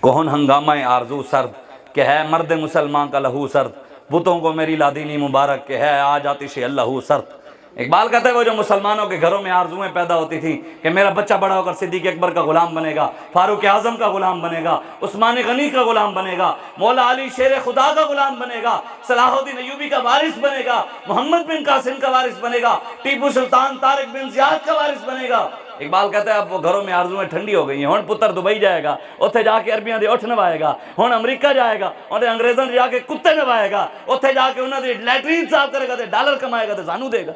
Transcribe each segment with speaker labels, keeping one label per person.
Speaker 1: कौन हंगामा आरजू सर्द के है मर्द मुसलमान का लहू सर्द, बुतों को मेरी लादीनी मुबारक के है आज आतिश अल्लाह सर्द। इकबाल कहता है वो जो मुसलमानों के घरों में आरजुएं पैदा होती थी कि मेरा बच्चा बड़ा होकर सिद्दीक अकबर का गुलाम बनेगा, फारूक आजम का गुलाम बनेगा, उस्मान गनी का गुलाम बनेगा, मौला अली शेर खुदा का गुलाम बनेगा, सलाहुद्दीन अय्यूबी का वारिस बनेगा, मोहम्मद बिन कासिम का वारिस बनेगा, टीपू सुल्तान तारिक बिन ज़ियाद का वारिस बनेगा। इकबाल कहता है अब वो घरों में आरजुएं ठंडी हो गई हैं। हुण पुत्र दुबई जाएगा, उत्थे जाके अरबियां दे उठ नवाएगा, हुण अमरीका जाएगा और अंग्रेजों दे जाके कुत्ते नवाएगा, उत्थे जाके उन्होंने लैटरीन साफ करेगा तो डॉलर कमाएगा तो सानू देगा।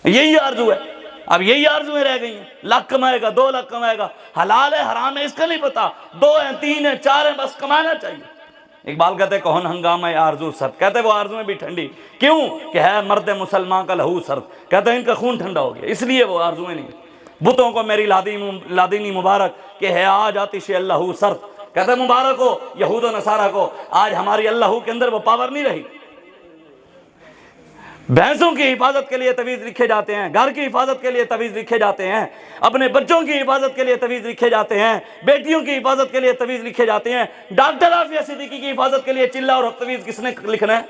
Speaker 1: यही आरजू है। अब यही आरजुएं रह गई हैं। लाख कमाएगा, 2 लाख कमाएगा, हलाल है हराम है इसका नहीं पता, 2 हैं 3 हैं 4 हैं, बस कमाना चाहिए। इकबाल कहते हैं कौन हंगामा है आरजू सर्द, कहते हैं वो आरजुएं भी ठंडी क्यों कि है मर्द मुसलमान का लहू सर्द, कहते हैं इनका खून ठंडा हो गया इसलिए वो आरजुएं नहीं। बुतों को मेरी लादीनी मुबारक के है आज आतिश अल्लाह सर्द, कहते हैं मुबारक हो यहूद व नसारा को आज हमारी अल्लाह के अंदर वो पावर नहीं रही। भैंसों की हिफाजत के लिए तवीज़ लिखे जाते हैं, घर की हिफाजत के लिए तवीज़ लिखे जाते हैं, अपने बच्चों की हिफाजत के लिए तवीज़ लिखे जाते हैं, बेटियों की हिफाजत के लिए तवीज़ लिखे जाते हैं। डॉक्टर आफिया सिद्दीकी की हिफाजत के लिए चिल्ला और तवीज़ किसने लिखना है,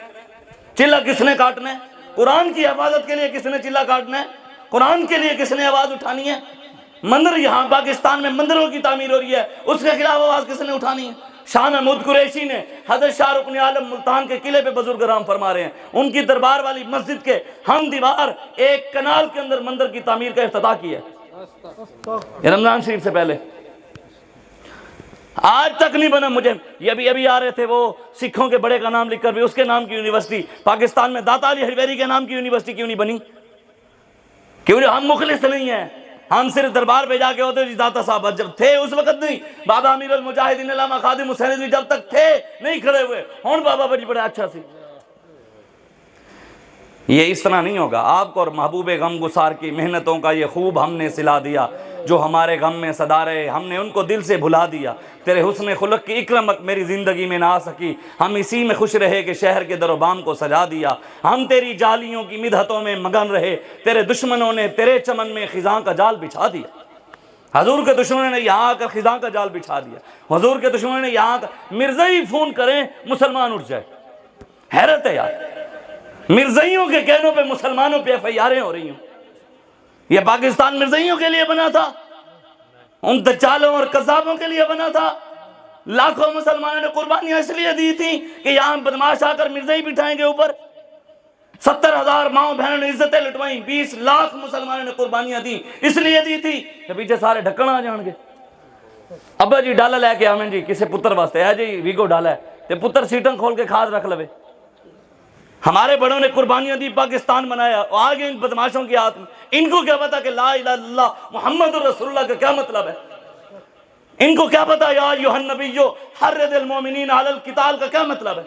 Speaker 1: चिल्ला किसने काटना है? कुरान की हिफाजत के लिए किसने चिल्ला काटना है? कुरान के लिए किसने आवाज़ उठानी है? मंदिर यहाँ पाकिस्तान में मंदिरों की तामीर हो रही है, उसके खिलाफ आवाज़ किसने उठानी है? शाह महमूद कुरैशी ने हज़रत शाह रुकन आलम मुल्तान के किले पे बुजुर्ग राम फरमा रहे हैं, उनकी दरबार वाली मस्जिद के हम दीवार एक कनाल के अंदर मंदिर की तामीर का इफ्तिताह किया रमजान शरीफ से पहले, आज तक नहीं बना। मुझे अभी आ रहे थे वो सिखों के बड़े का नाम लिखकर भी उसके नाम की यूनिवर्सिटी पाकिस्तान में दाता अली हरिवेरी के नाम की यूनिवर्सिटी क्यों नहीं बनी? क्यों? हम मुखलिस नहीं है, हम सिर्फ दरबार पे जाके होते जी दाता साहब जब थे उस वक्त नहीं, बाबा अमीर अल मुजाहिदीन अल्लामा खादिम हुसैन रिज़वी जब तक थे नहीं खड़े हुए, हुण बाबा बड़ी बड़ा अच्छा सी। ये इस तरह नहीं होगा। आपको और महबूबे गम गुसार की मेहनतों का ये खूब हमने सिला दिया, जो हमारे गम में सदा रहे हमने उनको दिल से भुला दिया। तेरे हुस्न खुलक की इकरमत मेरी ज़िंदगी में ना आ सकी, हम इसी में खुश रहे कि शहर के दरोबाम को सजा दिया। हम तेरी जालियों की मिदहतों में मगन रहे, तेरे दुश्मनों ने तेरे चमन में खिज़ां का जाल बिछा दिया। हजूर के दुश्मनों ने यहाँ आकर खिज़ां का जाल बिछा दिया। हजूर के दुश्मनों ने यहाँ आकर मिर्ज़ा ही फ़ोन करें मुसलमान उठ जाए। हैरत है यार, मिर्ज़ाइयों के कहनों पे मुसलमानों पे एफआईआरें हो रही हैं। ये पाकिस्तान मिर्ज़ाइयों के लिए बना था, उन दज्जालों और कज़ाबों के लिए बना था। लाखों मुसलमानों ने कुर्बानियां इसलिए दी थी कि यहाँ बदमाश आकर मिर्ज़ाई बिठाएंगे ऊपर। 70,000 माओ बहनों ने इज्जतें लुटवाई, 20 लाख मुसलमानों ने कुर्बानियां दी, इसलिए दी थी कि पीछे सारे ढक्कन आ जाएंगे। अब्बा जी डाला लैके आवें जी किसी पुत्र वास्ते है जी वीगो डाला है तो पुत्र सीटन खोल के खाद रख लवे। हमारे बड़ों ने कुर्बानियां दी, पाकिस्तान बनाया, आगे इन बदमाशों की हाथ में। इनको क्या पता कि ला इलाहा इल्लल्लाह मुहम्मदुर रसूलुल्लाह का क्या मतलब है? इनको क्या पता या अय्युहन नबिय्यो हर्रिदिल मोमिनीन अलल क़िताल का क्या मतलब है?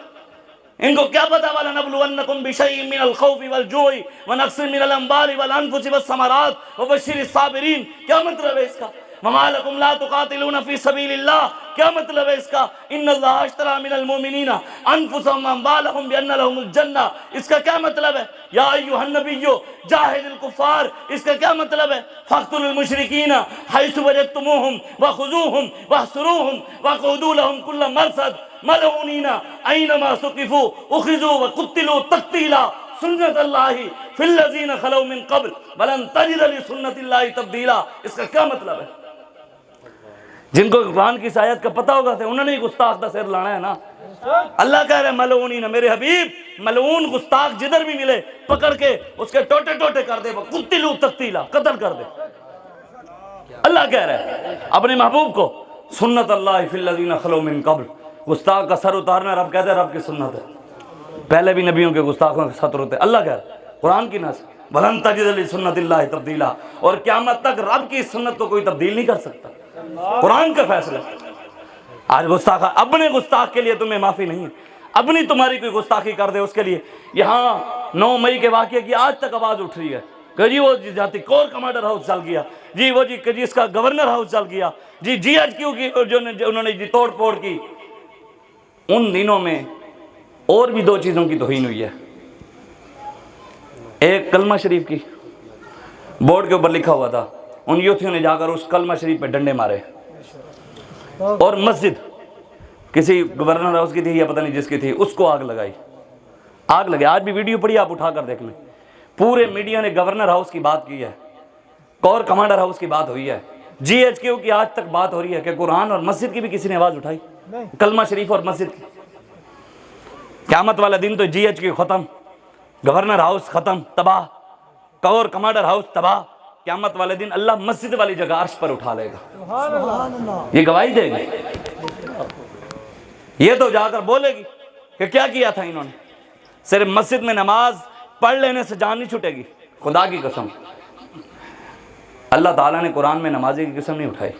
Speaker 1: इनको क्या पता वाला नबलुवन्नकुम बिशैइन मिनल खौफि वल जुइ व नक्सिन मिनल अम्वालि वल अनफुसि वस समरात व बश्शिरिस साबिरीन, क्या मतलब है इसका? वमा लकुम ला तुकातिलूना फी सबीलिल्लाह, क्या मतलब है इसका? इन्नल्लाह अश्तरा मिनल मोमिनीना अनफुसहुम व अम्वालहुम बिअन्ना लहुमुल जन्नह, इसका क्या मतलब है? या अय्युहन नबिय्यो जाहिदिल कुफ़ार, इसका क्या मतलब है? फ़क़्तुलुल मुशरिकीना हैसु वजदतुमूहुम व खुज़ूहुम वहसुरूहुम वक़ऊदू लहुम कुल्ल मरसद मलऊनीना ऐनमा सुक़िफ़ू उख़िज़ू व क़ुत्तिलू तक़तीला सुन्नतल्लाहि फ़िल्लज़ीना ख़लौ मिन क़ब्ल वलन तजिद लिसुन्नतिल्लाहि तब्दीला, इसका क्या मतलब है? जिनको कुरान की आयत का पता होगा थे उन्होंने ही गुस्ताख का सिर लाना है ना। अल्लाह कह रहे मलऊनी ना, मेरे हबीब मलऊन गुस्ताख जिधर भी मिले पकड़ के उसके टोटे टोटे कर दे, कुत्तिलू तख्तीला कत्ल कर दे। अल्लाह कह रहे हैं अपने महबूब को सुन्नत अल्लाह फिल्लज़ीना खलौ मिन क़ब्ल, गुस्ताख का सर उतारना रब कहते हैं रब की सुन्नत है। पहले भी नबियों के गुस्ताखों के सतर होते। अल्लाह कह रहे कुरान की नस वलन तजिद लिसुन्नतिल्लाहि तब्दीला, और क़यामत तक रब की सुन्नत को कोई तब्दील नहीं कर सकता। कुरान का फैसला। आज गुस्ताख, अपने गुस्ताख के लिए तुम्हें माफी नहीं है, अपनी तुम्हारी कोई गुस्ताखी कर दे उसके लिए। यहाँ 9 मई के वाक़े की आज तक आवाज उठ रही है कि जी वो जाती कोर कमांडर हाउस जल गया जी, वो जी कि इसका गवर्नर हाउस जल गया जी, GHQ की जो उन्होंने जी तोड़ फोड़ की। उन दिनों में और भी 2 चीजों की तौहीन हुई है। एक कलमा शरीफ की बोर्ड के ऊपर लिखा हुआ था, उन यूथियों ने जाकर उस कलमा शरीफ पे डंडे मारे। और मस्जिद किसी गवर्नर हाउस की थी या पता नहीं जिसकी थी, उसको आग लगाई, आग लगे। आज भी वीडियो पड़ी, आप उठा कर देख लें। पूरे मीडिया ने गवर्नर हाउस की बात की है, कोर कमांडर हाउस की बात हुई है, GHQ की आज तक बात हो रही है कि कुरान और मस्जिद की भी किसी ने आवाज उठाई? कलमा शरीफ और मस्जिद की। क़यामत वाला दिन तो GHQ खत्म, गवर्नर हाउस खत्म, तबाह, कोर कमांडर हाउस तबाह। क़यामत वाले दिन अल्लाह मस्जिद वाली जगह अर्श पर उठा लेगा। ये गवाही देगी, ये तो जाकर बोलेगी कि क्या किया था इन्होंने। सिर्फ मस्जिद में नमाज पढ़ लेने से जान नहीं छूटेगी, खुदा की कसम। अल्लाह ताला ने कुरान में नमाजी की कसम नहीं उठाई,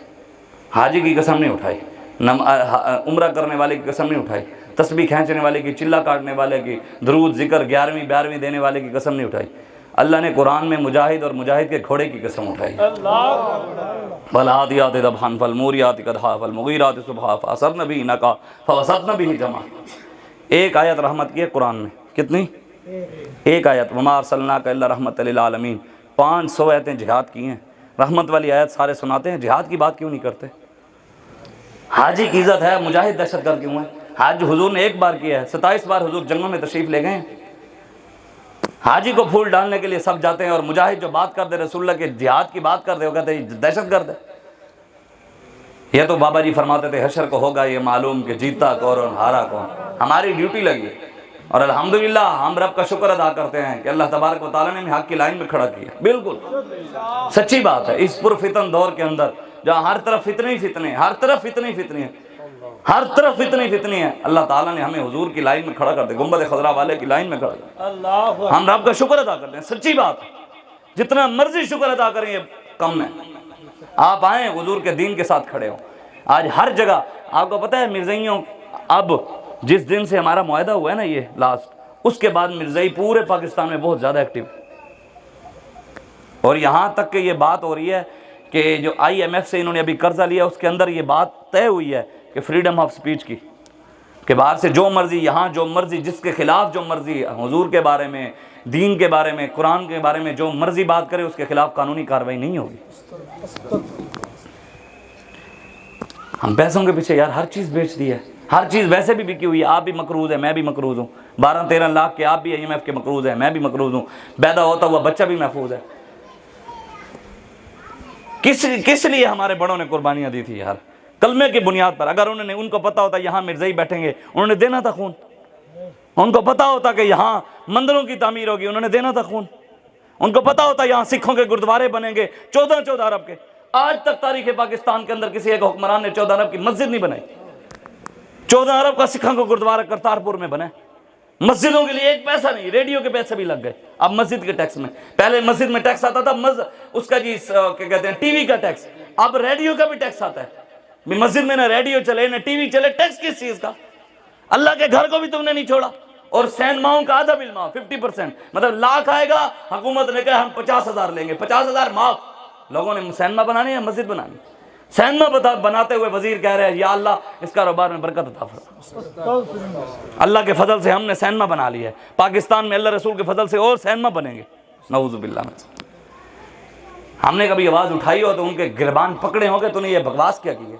Speaker 1: हाजी की कसम नहीं उठाई, उम्रा करने वाले की कसम नहीं उठाई, तस्बीह खींचने वाले की, चिल्ला काटने वाले की, दरूद जिक्र 11वीं 12वीं देने वाले की कसम नहीं उठाई। अल्लाह ने कुरान में मुजाहिद और मुजाहिद के घोड़े की कसम उठाई। वलादियात दबहन फलमूरियात कदहा फलमुगीरात सुबहा फअसरन बिही नका फवसतन बिही जमा। एक आयत रहमत की है कुरान में, कितनी? एक आयत, वमा अरसलनाका इल्ला रहमतल लिल आलमीन। 500 आयतें जिहाद की हैं। रहमत वाली आयत सारे सुनाते हैं, जिहाद की बात क्यों नहीं करते? हाजी की इज़्ज़त है, मुजाहिद दहशतगर्द क्यों है? हाज हुजूर ने एक बार किया है, 27 बार हुजूर जंगों में तशरीफ ले गए हैं। हाजी को फूल डालने के लिए सब जाते हैं, और मुजाहिद जो बात कर दे रसूलुल्लाह के जिहाद की बात कर दे, वो कहते हैं दहशतगर्द है। ये तो बाबा जी फरमाते थे हशर को होगा ये मालूम कि जीता कौन और हारा कौन। हमारी ड्यूटी लगी है, और अल्हम्दुलिल्लाह हम रब का शुक्र अदा करते हैं कि अल्लाह तबारक व तआला ने हमें हक की लाइन में खड़ा किया। बिल्कुल सच्ची बात है। इस पुरफितन दौर के अंदर जहाँ हर तरफ फितने ही फितने, हर तरफ फितने ही फितने हैं, हर तरफ फितने फितने हैं, अल्लाह ताला ने हमें हुजूर की लाइन में खड़ा कर दिया, गुंबद खजरा वाले की लाइन में खड़ा कर। हम रब का शुक्र अदा करते हैं, सच्ची बात। जितना मर्जी शुक्र अदा करें ये कम है। आप आए हुजूर के दीन के साथ खड़े हो। आज हर जगह आपको पता है मिर्ज़ाइयों, अब जिस दिन से हमारा मुआहदा हुआ है ना ये लास्ट, उसके बाद मिर्ज़ाई पूरे पाकिस्तान में बहुत ज़्यादा एक्टिव। और यहाँ तक कि ये बात हो रही है कि जो IMF से इन्होंने अभी कर्जा लिया उसके अंदर ये बात तय हुई है कि फ्रीडम ऑफ स्पीच की, कि बाहर से जो मर्जी, यहाँ जो मर्जी, जिसके खिलाफ जो मर्जी, हुजूर के बारे में, दीन के बारे में, कुरान के बारे में जो मर्जी बात करे उसके खिलाफ कानूनी कार्रवाई नहीं होगी। हम पैसों के पीछे यार हर चीज़ बेच दी है, हर चीज़ वैसे भी बिकी हुई है। आप भी मकरूज है, मैं भी मकरूज हूँ। 12-13 लाख के आप भी IMF के मकरूज है, मैं भी मकरूज हूँ। पैदा होता हुआ बच्चा भी महफूज है। किस लिए हमारे बड़ों ने कुर्बानियाँ दी थी यार? कलमे की बुनियाद पर। अगर उन्होंने, उनको पता होता यहाँ मिर्ज़ाई बैठेंगे, उन्होंने देना था खून। उनको पता होता कि यहाँ मंदिरों की तामीर होगी, उन्होंने देना था खून। उनको पता होता यहाँ सिखों के गुरुद्वारे बनेंगे 14-14 अरब के। आज तक तारीख पाकिस्तान के अंदर किसी एक हुक्मरान ने 14 अरब की मस्जिद नहीं बनाई। 14 अरब का सिखों को गुरुद्वारा करतारपुर में बना। मस्जिदों के लिए एक पैसा नहीं, रेडियो के पैसे भी लग गए अब मस्जिद के टैक्स में। पहले मस्जिद में टैक्स आता था उसका जी क्या कहते हैं टीवी का टैक्स, अब रेडियो का भी टैक्स आता है। मस्जिद में ना रेडियो चले ना टीवी चले, टैक्स किस चीज का? अल्लाह के घर को भी तुमने नहीं छोड़ा। और सैनमाओं का आधा बिल माफ, 50%, मतलब लाख आएगा, हुकूमत ने कहा हम 50,000 लेंगे, 50,000 माफ। लोगों ने सैनमा बनानी है, मस्जिद बनानी। सैनमा बनाते हुए वजीर कह रहे हैं या अल्लाह इस कारोबार में बरकत अता फरमा। अल्लाह के फजल से हमने सैनमा बना लिया है। पाकिस्तान में अल्लाह रसूल के फजल से और सैनमा बनेंगे, नऊजुबिल्लाह में। हमने कभी आवाज़ उठाई हो तो उनके गिरबान पकड़े होंगे, तूने ये बकवास क्या की है?